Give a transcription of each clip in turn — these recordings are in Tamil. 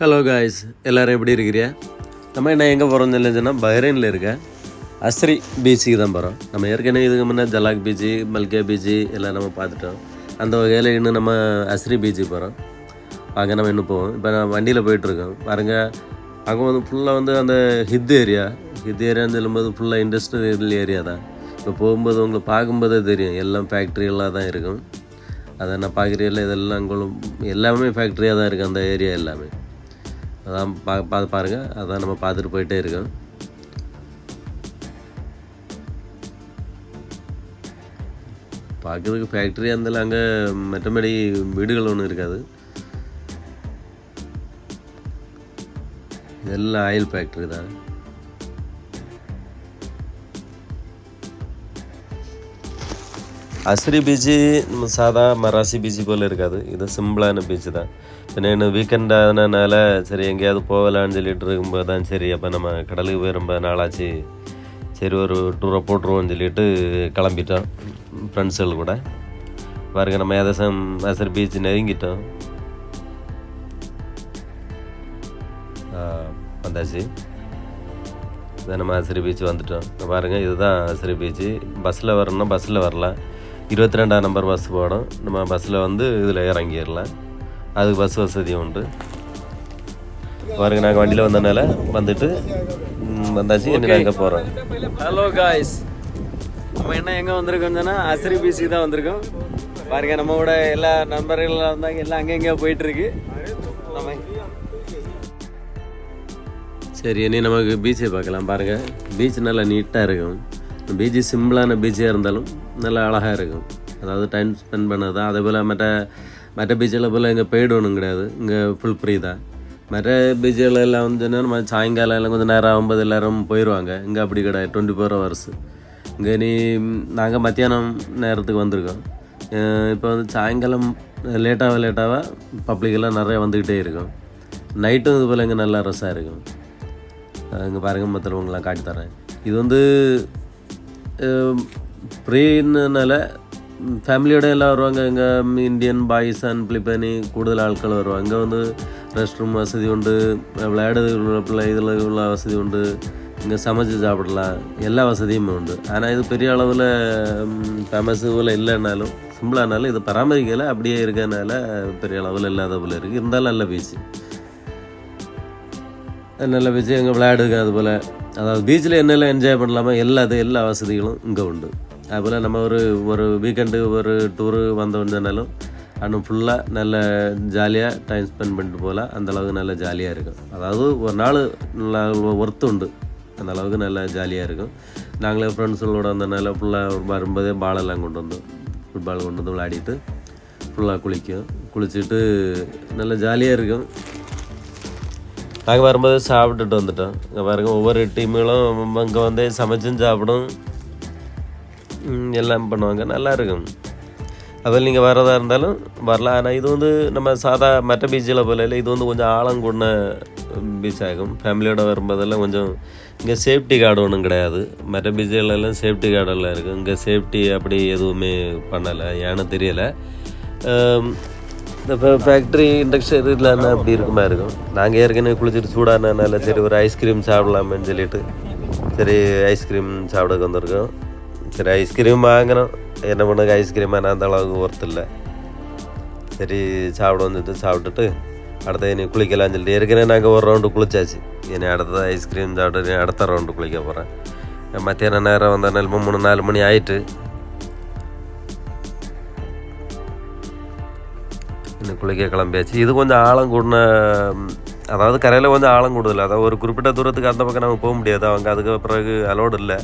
ஹலோ காய்ஸ், எல்லோரும் எப்படி இருக்கிறியா? நம்ம என்ன எங்கே போகிறோம்னு இல்லைன்னா பஹ்ரைனில் இருக்க அஸ்ரி பீச்சுக்கு தான் போகிறோம். நம்ம ஏற்கனவே இதுக்கு முன்னே ஜலாக் பீச்சு, மல்கே பீச்சு எல்லாம் நம்ம பார்த்துட்டோம். அந்த வகையில் இன்னும் நம்ம அஸ்ரி பீச்சுக்கு போகிறோம். அங்கே நம்ம இன்னும் போவோம். இப்போ நான் வண்டியில் போயிட்டுருக்கோம் பாருங்கள். அங்கே வந்து ஃபுல்லாக வந்து அந்த ஹித் ஏரியான்னு சொல்லும்போது ஃபுல்லாக இண்டஸ்ட்ரியல் ஏரியா தான். இப்போ போகும்போது உங்களுக்கு பார்க்கும்போதே தெரியும், எல்லாம் ஃபேக்ட்ரியெல்லாம் தான் இருக்கும். அதை நான் பார்க்குறீங்கள, இதெல்லாம் அங்கே எல்லாமே ஃபேக்ட்ரியாக தான் இருக்குது அந்த ஏரியா எல்லாமே. அதான் பாருங்கள், அதான் நம்ம பார்த்துட்டு போயிட்டே இருக்கோம். பார்க்குறதுக்கு ஃபேக்ட்ரியாக இருந்தாலும் அங்கே மற்றபடி வீடுகள் ஒன்றும் இருக்காது. இதெல்லாம் ஆயில் ஃபேக்ட்ரி தான். அஸ்ரி பீச்சு நம்ம சாதா மராசி பீச்சு போல் இருக்காது. இது சிம்பிளான பீச்சு தான். பின்ன என்ன வீக்கெண்ட் ஆனதுனால சரி எங்கேயாவது போகலான்னு சொல்லிட்டு இருக்கும்போது தான் சரி அப்போ நம்ம கடலுக்கு போய் ரொம்ப நாளாச்சு, சரி ஒரு டூரை போட்டுருவோம்னு சொல்லிட்டு கிளம்பிட்டோம் ஃப்ரெண்ட்ஸுகள் கூட. பாருங்க, நம்ம ஏதாச்சும் அஸ்ரி பீச் நெருங்கிட்டோம். வந்தாச்சு. இதை நம்ம அஸ்ரி பீச் வந்துட்டோம். பாருங்கள், இதுதான் அஸ்ரி பீச்சு. பஸ்ஸில் வரணும்னா பஸ்ஸில் வரலாம். 22ஆம் நம்பர் பஸ் போடும். நம்ம பஸ்ஸில் வந்து இதில் இறங்கிடலாம். அதுக்கு பஸ் வசதியும் உண்டு. பாருங்க, நாங்கள் வண்டியில் வந்ததுனால வந்தாச்சு. என்ன நாங்கள் போகிறோம். ஹலோ காய்ஸ், நம்ம என்ன எங்கே வந்திருக்கோம்னா அஸ்ரி பீச்சுக்கு தான் வந்திருக்கோம். பாருங்க, நம்மளோட எல்லா நண்பர்கள்லாம் வந்தாங்க, எல்லாம் அங்கே எங்கேயோ போயிட்டுருக்கு. நம்ம சரி, இனி நமக்கு பீச்சை பார்க்கலாம். பாருங்கள், பீச் நல்லா நீட்டாக இருக்கும். பீச்சு சிம்பிளான பீச்சாக இருந்தாலும் நல்லா அழகாக இருக்கும். அதாவது டைம் ஸ்பெண்ட் பண்ணது தான். அதே போல் மற்ற பீச்சில் போல் இங்கே பெய்டு ஒன்றும் கிடையாது. இங்கே ஃபுல் ஃப்ரீ தான். மற்ற பீச்சுகள் எல்லாம் வந்து நம்ம சாயங்காலம் எல்லாம் கொஞ்சம் நேரம் ஆகும்போது எல்லோரும் போயிடுவாங்க. இங்கே அப்படி கிடையாது, 24 hours. இங்கே நாங்கள் மத்தியானம் நேரத்துக்கு வந்திருக்கோம். இப்போ வந்து சாயங்காலம் லேட்டாக பப்ளிக்கெல்லாம் நிறையா வந்துக்கிட்டே இருக்கும். நைட்டும் இது போல் இங்கே நல்லா ரஷ்ஷாக இருக்கும். இங்கே பாருங்கள், மற்ற உங்களாம் காட்டி தரேன். இது வந்து ஃப்ரீனால ஃபேமிலியோட எல்லாம் வருவாங்க. இங்கே இந்தியன் பாய்ஸ் அண்ட் பிலிப்பைனி கூடுதல் ஆட்கள் வருவாங்க. இங்கே வந்து ரெஸ்ட் ரூம் வசதி உண்டு, விளையாடுறதுக்குள்ள இதில் உள்ள வசதி உண்டு. இங்கே சமைச்சு சாப்பிடலாம், எல்லா வசதியுமே உண்டு. ஆனால் இது பெரிய அளவில் ஃபேமஸ் போல் இல்லைன்னாலும் சிம்பிளானாலும் இது பராமரிக்கலை, அப்படியே இருக்கிறதுனால பெரிய அளவில் இல்லாத போல் இருக்குது. இருந்தாலும் நல்ல பீச்சு, நல்ல பீச்சு. எங்கே விளையாடுங்க அது போல். அதாவது பீச்சில் என்னெல்லாம் என்ஜாய் பண்ணலாமா எல்லா வசதிகளும் இங்கே உண்டு. அதுபோல் நம்ம ஒரு வீக்கெண்டு ஒரு டூரு வந்தோம்னாலும் அன்னும் ஃபுல்லாக நல்ல ஜாலியாக டைம் ஸ்பெண்ட் பண்ணிட்டு போகலாம். அந்தளவுக்கு நல்ல ஜாலியாக இருக்கும். அதாவது ஒரு நாள் நல்லா ஒர்த்து உண்டு. அந்தளவுக்கு நல்லா ஜாலியாக இருக்கும். நாங்களே ஃப்ரெண்ட்ஸுகளோட வந்ததுனால ஃபுல்லாக வரும்போதே பாலெல்லாம் கொண்டு வந்தோம். ஃபுட்பால் கொண்டு வந்து விளையாடிட்டு ஃபுல்லாக குளிச்சுட்டு நல்லா ஜாலியாக இருக்கும். நாங்கள் வரும்போது சாப்பிட்டுட்டு வந்துட்டோம். இங்கே பாருங்க, ஒவ்வொரு டீம்களும் அங்கே வந்து சமைச்சும் சாப்பிடும், எல்லாம் பண்ணுவாங்க, நல்லா இருக்கும். அதில் நீங்கள் வரதா இருந்தாலும் வரலாம். ஆனால் இது வந்து நம்ம சாதா மற்ற பீச்சில் போல இல்லை. இது வந்து கொஞ்சம் ஆழம் கூடின பீச் ஆகும். ஃபேமிலியோடு வரும்போதெல்லாம் கொஞ்சம் இங்கே சேஃப்டி கார்டு ஒன்றும் கிடையாது. மற்ற பீச்சுகளெல்லாம் சேஃப்டி கார்டெல்லாம் இருக்குது. இங்கே சேஃப்டி அப்படி எதுவுமே பண்ணலை, ஏன்னு தெரியலை. இந்த ஃபேக்ட்ரி இண்டஸ்ட்ரியல் இல்லைன்னா அப்படி இருக்குமா இருக்கும். நாங்கள் ஏற்கனவே குளிச்சுட்டு சூடானனால சரி ஒரு ஐஸ்கிரீம் சாப்பிடலாமேன்னு சொல்லிட்டு சரி ஐஸ்கிரீம் சாப்பிடக்கு வந்திருக்கோம். சரி ஐஸ்கிரீம் வாங்கினோம். என்ன பண்ணுங்க, ஐஸ்கிரீம் ஆனால் அந்த அளவுக்கு ஒர்த்து இல்லை. சரி சாப்பிட்டுட்டு அடுத்த இனி குளிக்கலாம்னு சொல்லிட்டு ஏற்கனவே நாங்கள் ஒரு ரவுண்டு குளிச்சாச்சு. இனி அடுத்தது ஐஸ்கிரீம் சாப்பிட்டு அடுத்த ரவுண்டு குளிக்க போகிறேன். மத்தியான நேரம் வந்தனால 3-4 மணி ஆயிட்டு இன்னும் குளிக்க கிளம்பியாச்சு. இது கொஞ்சம் ஆழம் கூடின, அதாவது கரையில் கொஞ்சம் ஆழம் கூடுதல். அதாவது ஒரு குறிப்பிட்ட தூரத்துக்கு அந்த பக்கம் நம்ம போக முடியாது. அவங்க அதுக்கு பிறகு அலோடு இல்லை.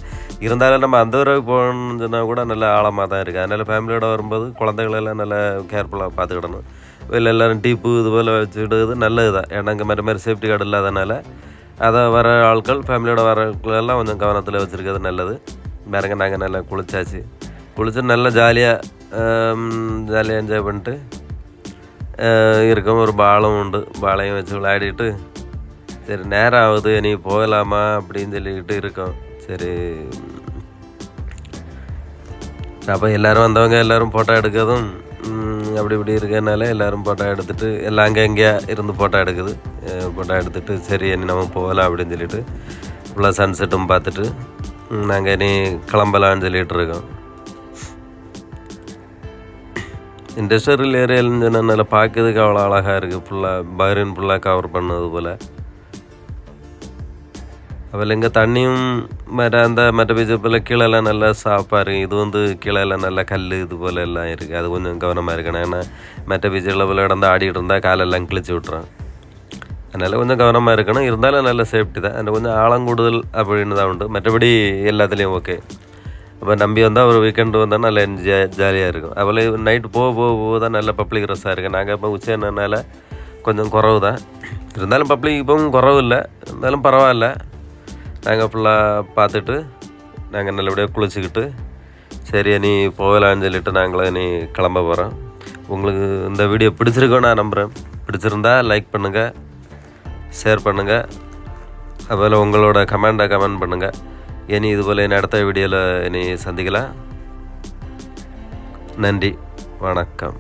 இருந்தாலும் நம்ம அந்த தூரம் போகணும்னு சொன்னால் கூட நல்ல ஆழமாக தான் இருக்குது. அதனால் ஃபேமிலியோடு வரும்போது குழந்தைகளெல்லாம் நல்லா கேர்ஃபுல்லாக பார்த்துக்கிடணும். வெளில எல்லோரும் டீப்பு இது போல் வச்சுக்கிடுறது நல்லது தான். ஏன்னா இங்கே மாதிரி சேஃப்டி கார்டு இல்லாதனால அதை வர ஆட்கள் ஃபேமிலியோட வர ஆட்களெல்லாம் கொஞ்சம் கவனத்தில் வச்சுருக்கிறது நல்லது. வேறங்க நாங்கள் நல்லா குளிச்சுட்டு நல்லா ஜாலியாக என்ஜாய் பண்ணிட்டு இருக்கும். ஒரு பாலம் உண்டு, பாலையும் வச்சு விளையாடிட்டு சரி நேரம் ஆகுது நீ போகலாமா அப்படின்னு சொல்லிக்கிட்டு இருக்கோம். சரி அப்போ எல்லோரும் வந்தவங்க எல்லோரும் ஃபோட்டோ எடுக்கிறதும் அப்படி இப்படி இருக்கிறதுனால எல்லோரும் ஃபோட்டோ எடுத்துகிட்டு எல்லாம் அங்கே எங்கேயா இருந்து ஃபோட்டோ எடுக்குது. படம் எடுத்துகிட்டு சரி இனி நம்ம போகலாம் அப்படின்னு சொல்லிட்டு ஃபுல்லாக சன்செட்டும் பார்த்துட்டு நாங்கள் இனி கிளம்பலான்னு சொல்லிகிட்டு இருக்கோம். இண்டஸ்ட்ரியல் ஏரியாலன்னு சொன்னதுனால பார்க்கறதுக்கு அவ்வளோ அழகாக இருக்குது. ஃபுல்லாக பஹ்ரைன் ஃபுல்லாக கவர் பண்ணது போல். அதில் இங்கே தண்ணியும் மற்ற பீச்சை போல் கீழெல்லாம் நல்லா சாப்பாக இருக்குது. இது வந்து கீழெல்லாம் நல்லா கல் இது போல் எல்லாம் இருக்குது. அது கொஞ்சம் கவனமாக இருக்கணும். ஏன்னா மற்ற பீச்சில் போல் இடந்து ஆடிக்கிட்டு இருந்தால் காலெல்லாம் கிழிச்சு விட்றோம். அதனால் கொஞ்சம் கவனமாக இருக்கணும். இருந்தாலும் நல்ல சேஃப்டி தான். அதில் கொஞ்சம் ஆழம் கூடுதல் அப்படின்னு தான் உண்டு. மற்றபடி எல்லாத்துலேயும் ஓகே. அப்போ நம்பி வந்தால் ஒரு வீக்கெண்டு வந்தால் நல்லா ஜாலியாக இருக்கும். அதுபோல் நைட்டு போக தான் நல்ல பப்ளிக் ரஷ்ஷாக இருக்குது. நாங்கள் இப்போ உச்சனால கொஞ்சம் குறவு தான். இருந்தாலும் பப்ளிக் இப்போவும் குறவு இல்லை. இருந்தாலும் பரவாயில்ல. நாங்கள் ஃபுல்லாக பார்த்துட்டு நாங்கள் நல்லபடியாக குளிச்சுக்கிட்டு சரி நீ போகலான்னு சொல்லிட்டு நாங்களே நீ கிளம்ப போகிறோம். உங்களுக்கு இந்த வீடியோ பிடிச்சிருக்கோன்னு நான் நம்புகிறேன். பிடிச்சிருந்தா லைக் பண்ணுங்கள், ஷேர் பண்ணுங்கள். அதுபோல் உங்களோட கமெண்ட் பண்ணுங்கள். இனி இதுபோல் இனி அடுத்த வீடியோவில் இனி சந்திக்கலாம். நன்றி, வணக்கம்.